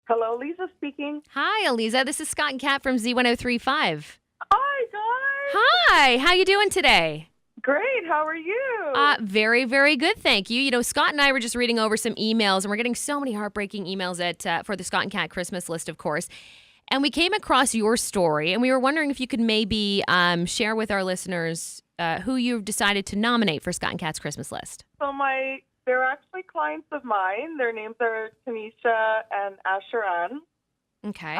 Hello, Lisa speaking. Hi, Eliza. This is Scott and Kat from Z1035. Hi, guys. Hi, how you doing today? Great. How are you? Very, very good, thank you. You know, Scott and I were just reading over some emails, and we're getting so many heartbreaking emails for the Scott and Kat Christmas list, of course. And we came across your story, and we were wondering if you could maybe share with our listeners who you've decided to nominate for Scott and Kat's Christmas list. They're actually clients of mine. Their names are Tanisha and Asheran. Okay.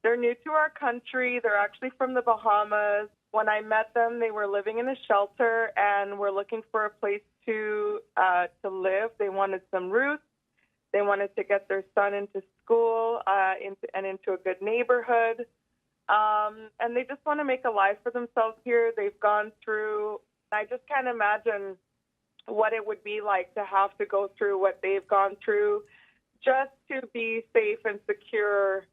They're new to our country. They're actually from the Bahamas. When I met them, they were living in a shelter and were looking for a place to live. They wanted some roots. They wanted to get their son into school into a good neighborhood. And they just want to make a life for themselves here. They've gone through, I just can't imagine what it would be like to have to go through what they've gone through just to be safe and secure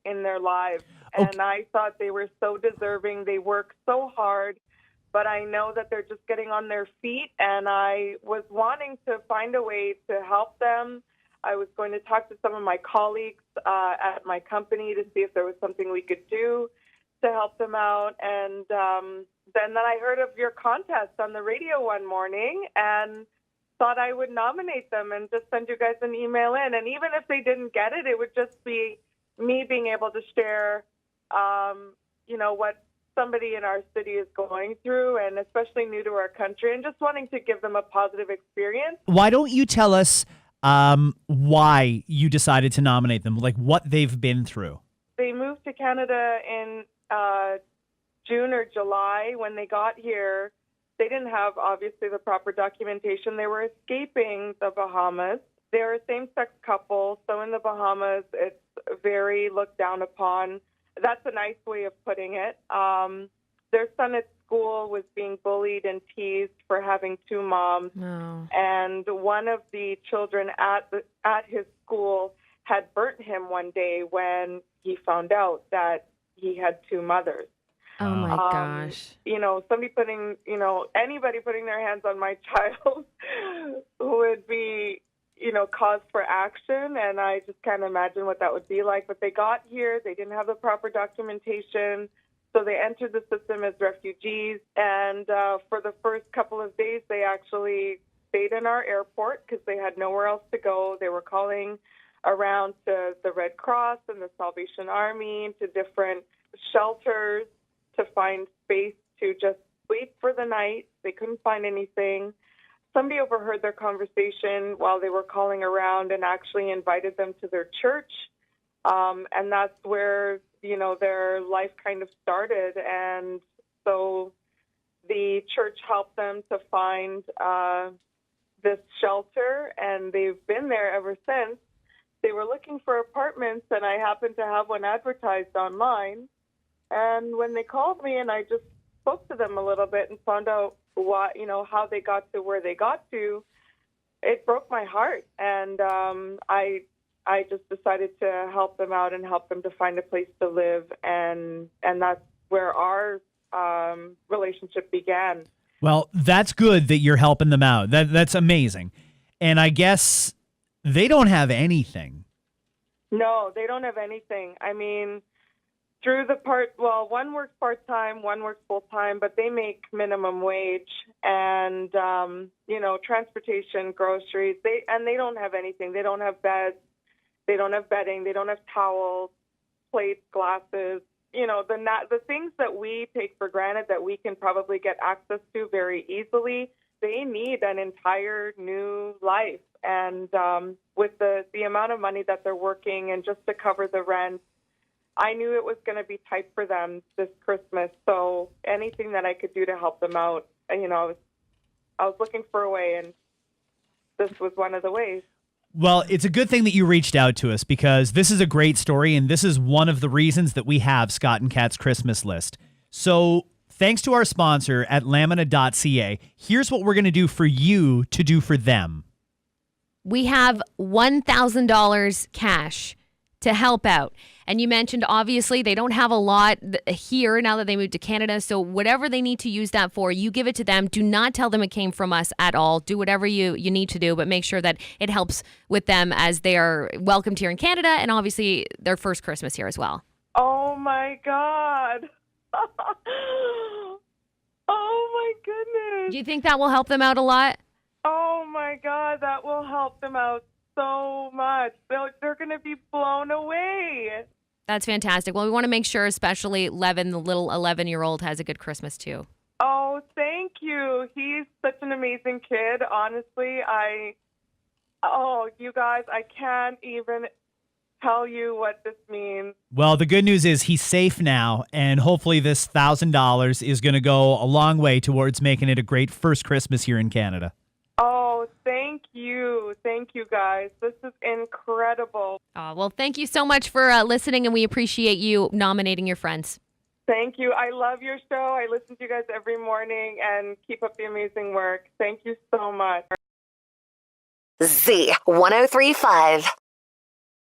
in their lives. Okay. And I thought they were so deserving. They work so hard, but I know that they're just getting on their feet, and I was wanting to find a way to help them. I was going to talk to some of my colleagues at my company to see if there was something we could do to help them out. And then I heard of your contest on the radio one morning and thought I would nominate them and just send you guys an email in. And even if they didn't get it, it would just be me being able to share, what somebody in our city is going through, and especially new to our country, and just wanting to give them a positive experience. Why don't you tell us why you decided to nominate them, like what they've been through? They moved to Canada in June or July. When they got here, they didn't have, obviously, the proper documentation. They were escaping the Bahamas. They're a same-sex couple, so in the Bahamas, it's very looked down upon. That's a nice way of putting it. Their son at school was being bullied and teased for having two moms. Oh. And one of the children at his school had burnt him one day when he found out that he had two mothers. Oh, my gosh. Anybody putting their hands on my child would be, cause for action. And I just can't imagine what that would be like. But they got here. They didn't have the proper documentation. So they entered the system as refugees. And for the first couple of days, they actually stayed in our airport because they had nowhere else to go. They were calling around to the Red Cross and the Salvation Army, to different shelters to find space to just sleep for the night. They couldn't find anything. Somebody overheard their conversation while they were calling around and actually invited them to their church. And that's where, their life kind of started. And so the church helped them to find this shelter, and they've been there ever since. They were looking for apartments, and I happened to have one advertised online. And when they called me and I just spoke to them a little bit and found out how they got to where they got to, it broke my heart. And I just decided to help them out and help them to find a place to live. And that's where our relationship began. Well, that's good that you're helping them out. That's amazing. And I guess they don't have anything. No, they don't have anything. I mean, one works part-time, one works full-time, but they make minimum wage and, transportation, groceries. They don't have anything. They don't have beds. They don't have bedding. They don't have towels, plates, glasses. The things that we take for granted that we can probably get access to very easily, they need an entire new life. And with the amount of money that they're working and just to cover the rent, I knew it was going to be tight for them this Christmas. So anything that I could do to help them out, I was looking for a way, and this was one of the ways. Well, it's a good thing that you reached out to us, because this is a great story, and this is one of the reasons that we have Scott and Kat's Christmas list. So thanks to our sponsor at lamina.ca, here's what we're going to do for you to do for them. We have $1,000 cash to help out. And you mentioned, obviously, they don't have a lot here now that they moved to Canada. So whatever they need to use that for, you give it to them. Do not tell them it came from us at all. Do whatever you need to do, but make sure that it helps with them as they are welcomed here in Canada and obviously their first Christmas here as well. Oh, my God. Oh, my goodness. Do you think that will help them out a lot? Oh, my God. That will help them out so much. They're going to be blown away. That's fantastic. Well, we want to make sure, especially Levin, the little 11-year-old, has a good Christmas too. Oh, thank you. He's such an amazing kid. Honestly, you guys, I can't even tell you what this means. Well, the good news is he's safe now, and hopefully this $1,000 is going to go a long way towards making it a great first Christmas here in Canada. Oh, thank you. Thank you, guys. This is incredible. Well, thank you so much for listening, and we appreciate you nominating your friends. Thank you. I love your show. I listen to you guys every morning, and keep up the amazing work. Thank you so much. Z 103.5.